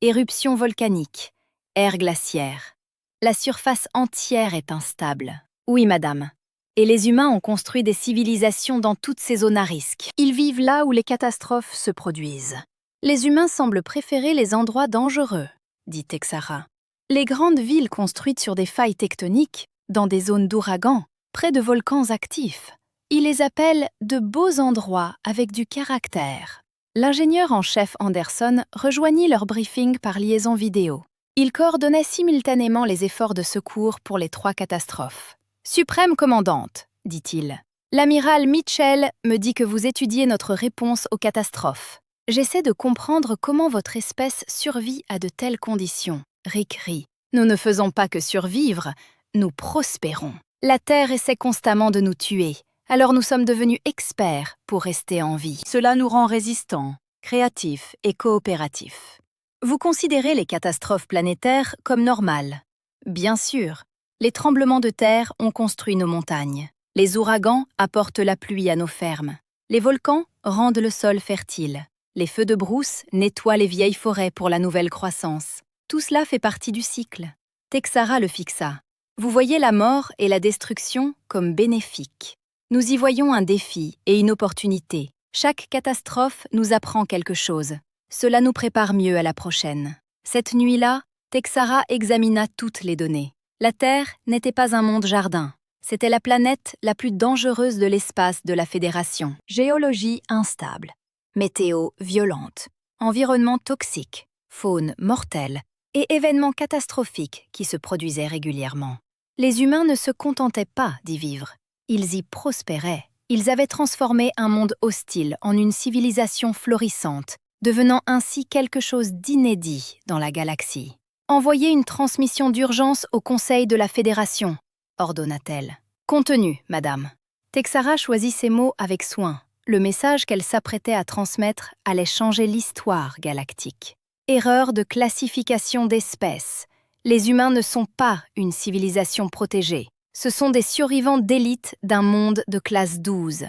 éruptions volcaniques, ères glaciaires. La surface entière est instable. Oui, madame. Et les humains ont construit des civilisations dans toutes ces zones à risque. Ils vivent là où les catastrophes se produisent. Les humains semblent préférer les endroits dangereux, dit Texara. Les grandes villes construites sur des failles tectoniques, dans des zones d'ouragans, près de volcans actifs. Ils les appellent de beaux endroits avec du caractère. L'ingénieur en chef Anderson rejoignit leur briefing par liaison vidéo. Il coordonnait simultanément les efforts de secours pour les 3 catastrophes. « Suprême commandante, dit-il, l'amiral Mitchell me dit que vous étudiez notre réponse aux catastrophes. J'essaie de comprendre comment votre espèce survit à de telles conditions. » Rick rit. « Nous ne faisons pas que survivre, nous prospérons. La Terre essaie constamment de nous tuer, alors nous sommes devenus experts pour rester en vie. Cela nous rend résistants, créatifs et coopératifs. Vous considérez les catastrophes planétaires comme normales. Bien sûr, les tremblements de terre ont construit nos montagnes. Les ouragans apportent la pluie à nos fermes. Les volcans rendent le sol fertile. Les feux de brousse nettoient les vieilles forêts pour la nouvelle croissance. Tout cela fait partie du cycle. » Texara le fixa. « Vous voyez la mort et la destruction comme bénéfiques. Nous y voyons un défi et une opportunité. Chaque catastrophe nous apprend quelque chose. Cela nous prépare mieux à la prochaine. » Cette nuit-là, Texara examina toutes les données. La Terre n'était pas un monde jardin. C'était la planète la plus dangereuse de l'espace de la Fédération. Géologie instable, météo violente, environnement toxique, faune mortelle et événements catastrophiques qui se produisaient régulièrement. Les humains ne se contentaient pas d'y vivre. Ils y prospéraient. Ils avaient transformé un monde hostile en une civilisation florissante, devenant ainsi quelque chose d'inédit dans la galaxie. « Envoyez une transmission d'urgence au Conseil de la Fédération », ordonna-t-elle. « Contenu, madame. » Texara choisit ses mots avec soin. Le message qu'elle s'apprêtait à transmettre allait changer l'histoire galactique. Erreur de classification d'espèces. Les humains ne sont pas une civilisation protégée. Ce sont des survivants d'élite d'un monde de classe 12.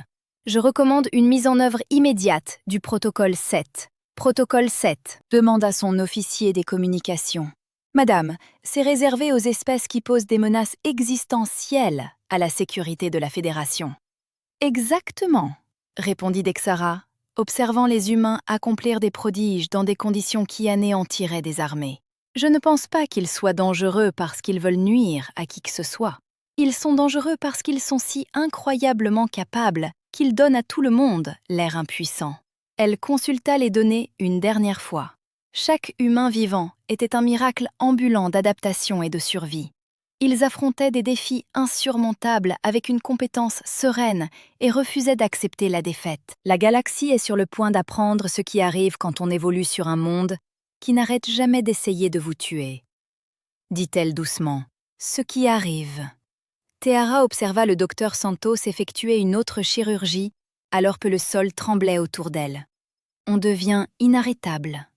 Je recommande une mise en œuvre immédiate du protocole 7. Protocole 7, demanda son officier des communications. Madame, c'est réservé aux espèces qui posent des menaces existentielles à la sécurité de la Fédération. Exactement, répondit Texara, observant les humains accomplir des prodiges dans des conditions qui anéantiraient des armées. Je ne pense pas qu'ils soient dangereux parce qu'ils veulent nuire à qui que ce soit. Ils sont dangereux parce qu'ils sont si incroyablement capables qu'ils donnent à tout le monde l'air impuissant. Elle consulta les données une dernière fois. Chaque humain vivant était un miracle ambulant d'adaptation et de survie. Ils affrontaient des défis insurmontables avec une compétence sereine et refusaient d'accepter la défaite. La galaxie est sur le point d'apprendre ce qui arrive quand on évolue sur un monde qui n'arrête jamais d'essayer de vous tuer, dit-elle doucement. Ce qui arrive. Tehara observa le docteur Santos effectuer une autre chirurgie alors que le sol tremblait autour d'elle. On devient inarrêtable.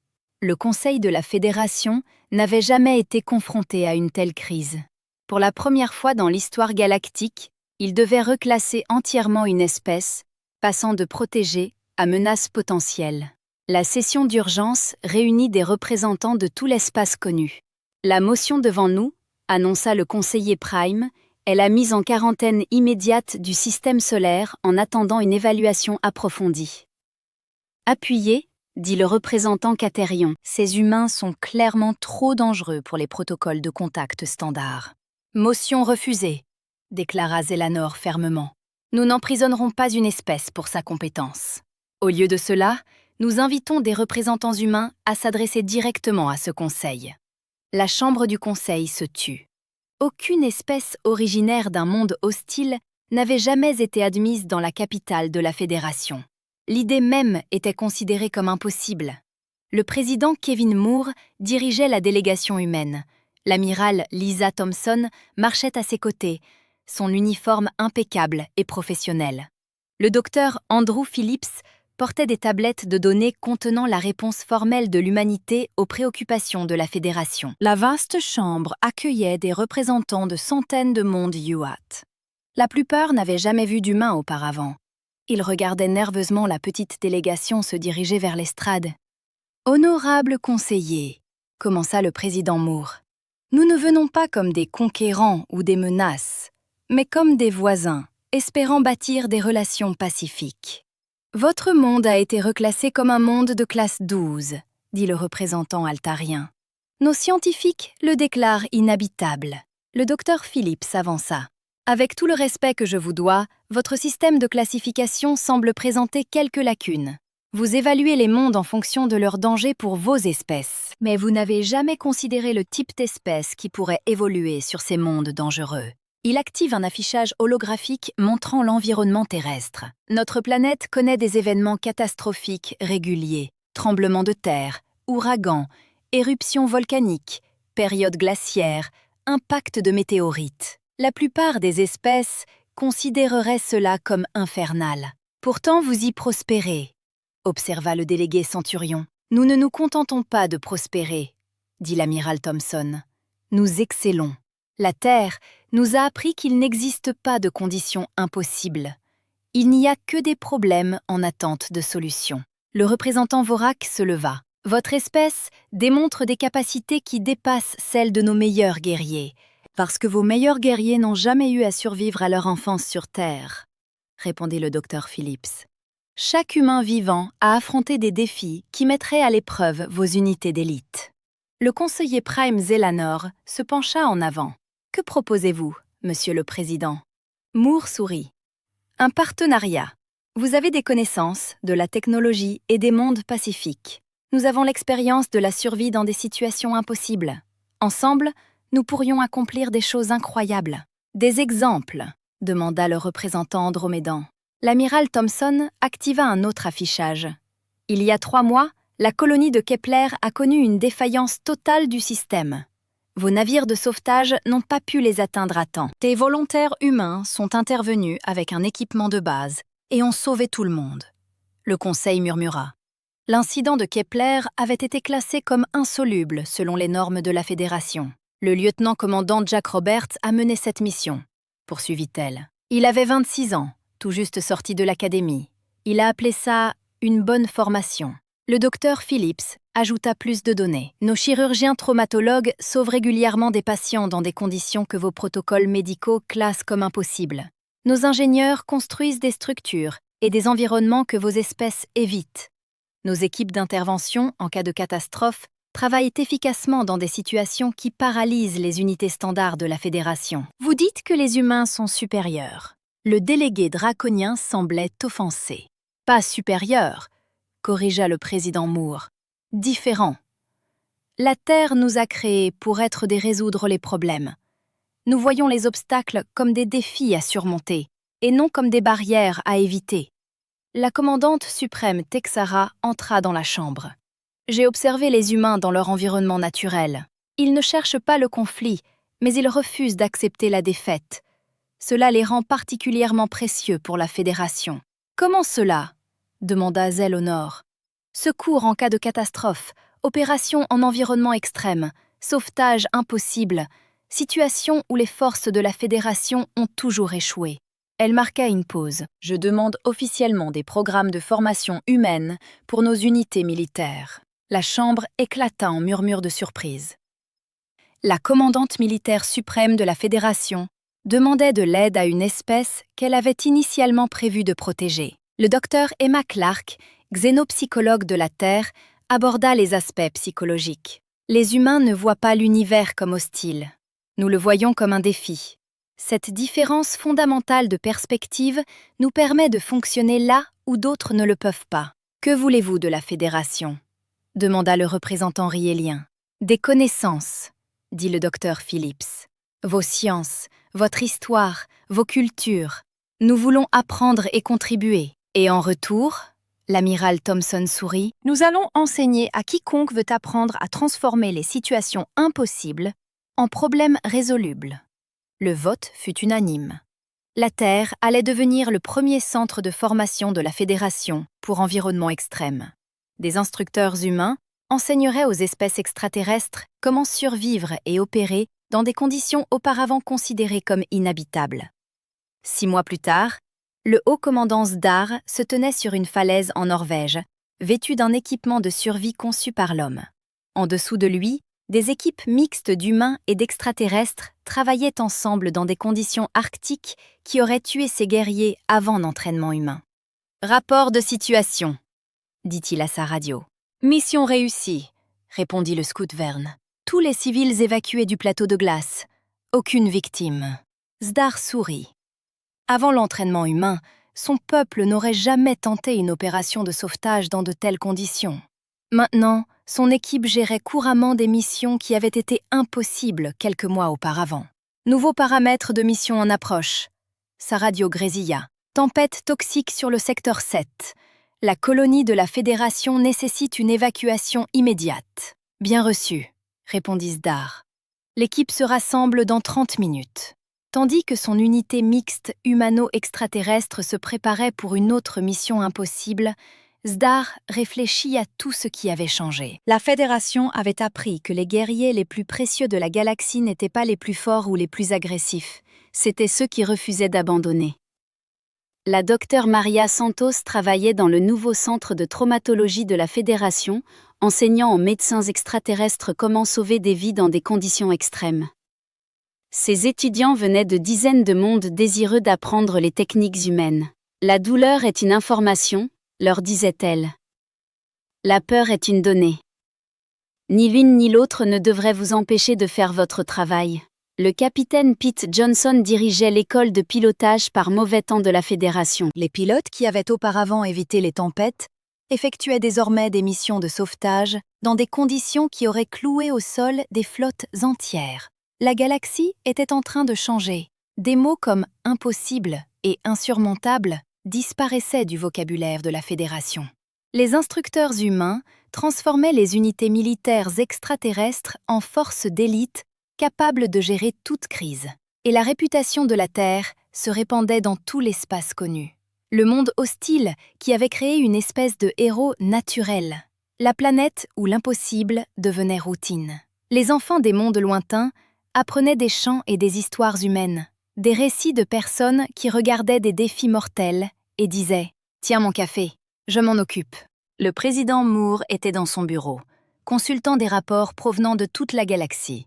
Le Conseil de la Fédération n'avait jamais été confronté à une telle crise. Pour la première fois dans l'histoire galactique, il devait reclasser entièrement une espèce, passant de protégée à menace potentielle. La session d'urgence réunit des représentants de tout l'espace connu. La motion devant nous, annonça le conseiller Prime, est la mise en quarantaine immédiate du système solaire en attendant une évaluation approfondie. Appuyez, dit le représentant Catérion. Ces humains sont clairement trop dangereux pour les protocoles de contact standards. Motion refusée, déclara Zélanor fermement. Nous n'emprisonnerons pas une espèce pour sa compétence. Au lieu de cela, nous invitons des représentants humains à s'adresser directement à ce conseil. La chambre du conseil se tut. Aucune espèce originaire d'un monde hostile n'avait jamais été admise dans la capitale de la Fédération. L'idée même était considérée comme impossible. Le président Kevin Moore dirigeait la délégation humaine. L'amiral Lisa Thompson marchait à ses côtés, son uniforme impeccable et professionnel. Le docteur Andrew Phillips portait des tablettes de données contenant la réponse formelle de l'humanité aux préoccupations de la Fédération. La vaste chambre accueillait des représentants de centaines de mondes UAT. La plupart n'avaient jamais vu d'humains auparavant. Ils regardaient nerveusement la petite délégation se diriger vers l'estrade. « Honorable conseiller », commença le président Moore, « nous ne venons pas comme des conquérants ou des menaces, mais comme des voisins, espérant bâtir des relations pacifiques. Votre monde a été reclassé comme un monde de classe 12, dit le représentant altarien. Nos scientifiques le déclarent inhabitable. Le docteur Phillips avança. Avec tout le respect que je vous dois, votre système de classification semble présenter quelques lacunes. Vous évaluez les mondes en fonction de leur danger pour vos espèces, mais vous n'avez jamais considéré le type d'espèce qui pourrait évoluer sur ces mondes dangereux. Il active un affichage holographique montrant l'environnement terrestre. Notre planète connaît des événements catastrophiques réguliers, tremblements de terre, ouragans, éruptions volcaniques, périodes glaciaires, impacts de météorites. La plupart des espèces considéreraient cela comme infernal. Pourtant, vous y prospérez, observa le délégué Centurion. Nous ne nous contentons pas de prospérer, dit l'amiral Thompson. Nous excellons. La Terre nous a appris qu'il n'existe pas de conditions impossibles. Il n'y a que des problèmes en attente de solution. Le représentant Vorak se leva. Votre espèce démontre des capacités qui dépassent celles de nos meilleurs guerriers, parce que vos meilleurs guerriers n'ont jamais eu à survivre à leur enfance sur Terre, répondit le docteur Phillips. Chaque humain vivant a affronté des défis qui mettraient à l'épreuve vos unités d'élite. Le conseiller Prime Zelanor se pencha en avant. Que proposez-vous, monsieur le président? Moore sourit. Un partenariat. Vous avez des connaissances, de la technologie et des mondes pacifiques. Nous avons l'expérience de la survie dans des situations impossibles. Ensemble, nous pourrions accomplir des choses incroyables. Des exemples, demanda le représentant Andromédan. L'amiral Thompson activa un autre affichage. Il y a 3 mois, la colonie de Kepler a connu une défaillance totale du système. Vos navires de sauvetage n'ont pas pu les atteindre à temps. Des volontaires humains sont intervenus avec un équipement de base et ont sauvé tout le monde. Le conseil murmura. L'incident de Kepler avait été classé comme insoluble selon les normes de la Fédération. Le lieutenant-commandant Jack Roberts a mené cette mission, poursuivit-elle. Il avait 26 ans, tout juste sorti de l'académie. Il a appelé ça une bonne formation. Le docteur Phillips ajouta plus de données. Nos chirurgiens traumatologues sauvent régulièrement des patients dans des conditions que vos protocoles médicaux classent comme impossibles. Nos ingénieurs construisent des structures et des environnements que vos espèces évitent. Nos équipes d'intervention, en cas de catastrophe, travaillent efficacement dans des situations qui paralysent les unités standards de la Fédération. Vous dites que les humains sont supérieurs. Le délégué draconien semblait offensé. Pas supérieur, corrigea le président Moore. Différent. La Terre nous a créés pour être des résoudre les problèmes. Nous voyons les obstacles comme des défis à surmonter, et non comme des barrières à éviter. La commandante suprême Texara entra dans la chambre. J'ai observé les humains dans leur environnement naturel. Ils ne cherchent pas le conflit, mais ils refusent d'accepter la défaite. Cela les rend particulièrement précieux pour la Fédération. Comment cela ? Demanda Zelonor. Secours en cas de catastrophe, opération en environnement extrême, sauvetage impossible, situation où les forces de la Fédération ont toujours échoué. Elle marqua une pause. Je demande officiellement des programmes de formation humaine pour nos unités militaires. La chambre éclata en murmures de surprise. La commandante militaire suprême de la Fédération demandait de l'aide à une espèce qu'elle avait initialement prévu de protéger. Le docteur Emma Clark, xénopsychologue de la Terre, aborda les aspects psychologiques. Les humains ne voient pas l'univers comme hostile. Nous le voyons comme un défi. Cette différence fondamentale de perspective nous permet de fonctionner là où d'autres ne le peuvent pas. Que voulez-vous de la Fédération ? Demanda le représentant riélien. Des connaissances, dit le docteur Phillips. Vos sciences, votre histoire, vos cultures. Nous voulons apprendre et contribuer. Et en retour, l'amiral Thomson sourit, nous allons enseigner à quiconque veut apprendre à transformer les situations impossibles en problèmes résolubles. Le vote fut unanime. La Terre allait devenir le premier centre de formation de la Fédération pour environnement extrême. Des instructeurs humains enseigneraient aux espèces extraterrestres comment survivre et opérer dans des conditions auparavant considérées comme inhabitables. 6 mois plus tard, le haut commandant Zdar se tenait sur une falaise en Norvège, vêtu d'un équipement de survie conçu par l'homme. En dessous de lui, des équipes mixtes d'humains et d'extraterrestres travaillaient ensemble dans des conditions arctiques qui auraient tué ces guerriers avant l'entraînement humain. « Rapport de situation », dit-il à sa radio. « Mission réussie », répondit le scout Verne. « Tous les civils évacués du plateau de glace. Aucune victime. » Zdar sourit. Avant l'entraînement humain, son peuple n'aurait jamais tenté une opération de sauvetage dans de telles conditions. Maintenant, son équipe gérait couramment des missions qui avaient été impossibles quelques mois auparavant. Nouveaux paramètres de mission en approche. Sa radio grésilla. Tempête toxique sur le secteur 7. La colonie de la Fédération nécessite une évacuation immédiate. Bien reçu, répondit Zdar. L'équipe se rassemble dans 30 minutes. Tandis que son unité mixte humano-extraterrestre se préparait pour une autre mission impossible, Zdar réfléchit à tout ce qui avait changé. La Fédération avait appris que les guerriers les plus précieux de la galaxie n'étaient pas les plus forts ou les plus agressifs, c'étaient ceux qui refusaient d'abandonner. La docteure Maria Santos travaillait dans le nouveau centre de traumatologie de la Fédération, enseignant aux médecins extraterrestres comment sauver des vies dans des conditions extrêmes. Ces étudiants venaient de dizaines de mondes désireux d'apprendre les techniques humaines. La douleur est une information, leur disait-elle. La peur est une donnée. Ni l'une ni l'autre ne devrait vous empêcher de faire votre travail. Le capitaine Pete Johnson dirigeait l'école de pilotage par mauvais temps de la Fédération. Les pilotes qui avaient auparavant évité les tempêtes effectuaient désormais des missions de sauvetage dans des conditions qui auraient cloué au sol des flottes entières. La galaxie était en train de changer. Des mots comme « impossible » et « insurmontable » disparaissaient du vocabulaire de la Fédération. Les instructeurs humains transformaient les unités militaires extraterrestres en forces d'élite capables de gérer toute crise. Et la réputation de la Terre se répandait dans tout l'espace connu. Le monde hostile qui avait créé une espèce de héros naturel. La planète où l'impossible devenait routine. Les enfants des mondes lointains apprenaient des chants et des histoires humaines, des récits de personnes qui regardaient des défis mortels et disaient « Tiens mon café, je m'en occupe ». Le président Moore était dans son bureau, consultant des rapports provenant de toute la galaxie.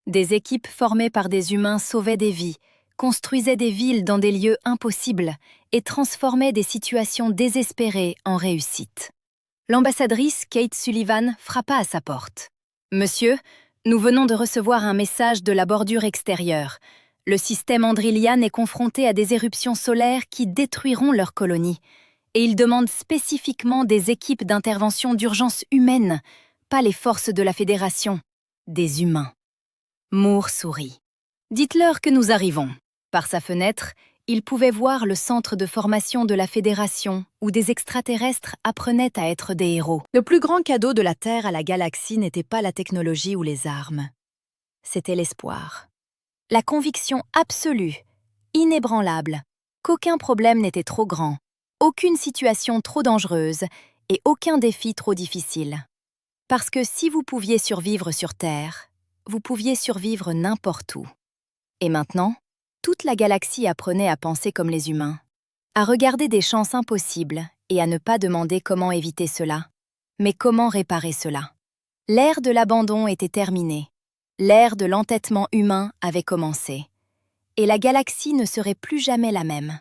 Des équipes formées par des humains sauvaient des vies, construisaient des villes dans des lieux impossibles et transformaient des situations désespérées en réussite. L'ambassadrice Kate Sullivan frappa à sa porte. « Monsieur, nous venons de recevoir un message de la bordure extérieure. Le système Andrilian est confronté à des éruptions solaires qui détruiront leur colonie. Et il demande spécifiquement des équipes d'intervention d'urgence humaines, pas les forces de la Fédération, des humains. » Moore sourit. « Dites-leur que nous arrivons. » Par sa fenêtre, il pouvait voir le centre de formation de la Fédération, où des extraterrestres apprenaient à être des héros. Le plus grand cadeau de la Terre à la galaxie n'était pas la technologie ou les armes. C'était l'espoir. La conviction absolue, inébranlable, qu'aucun problème n'était trop grand, aucune situation trop dangereuse et aucun défi trop difficile. Parce que si vous pouviez survivre sur Terre, vous pouviez survivre n'importe où. Et maintenant, toute la galaxie apprenait à penser comme les humains, à regarder des chances impossibles et à ne pas demander comment éviter cela, mais comment réparer cela. L'ère de l'abandon était terminée, l'ère de l'entêtement humain avait commencé, et la galaxie ne serait plus jamais la même.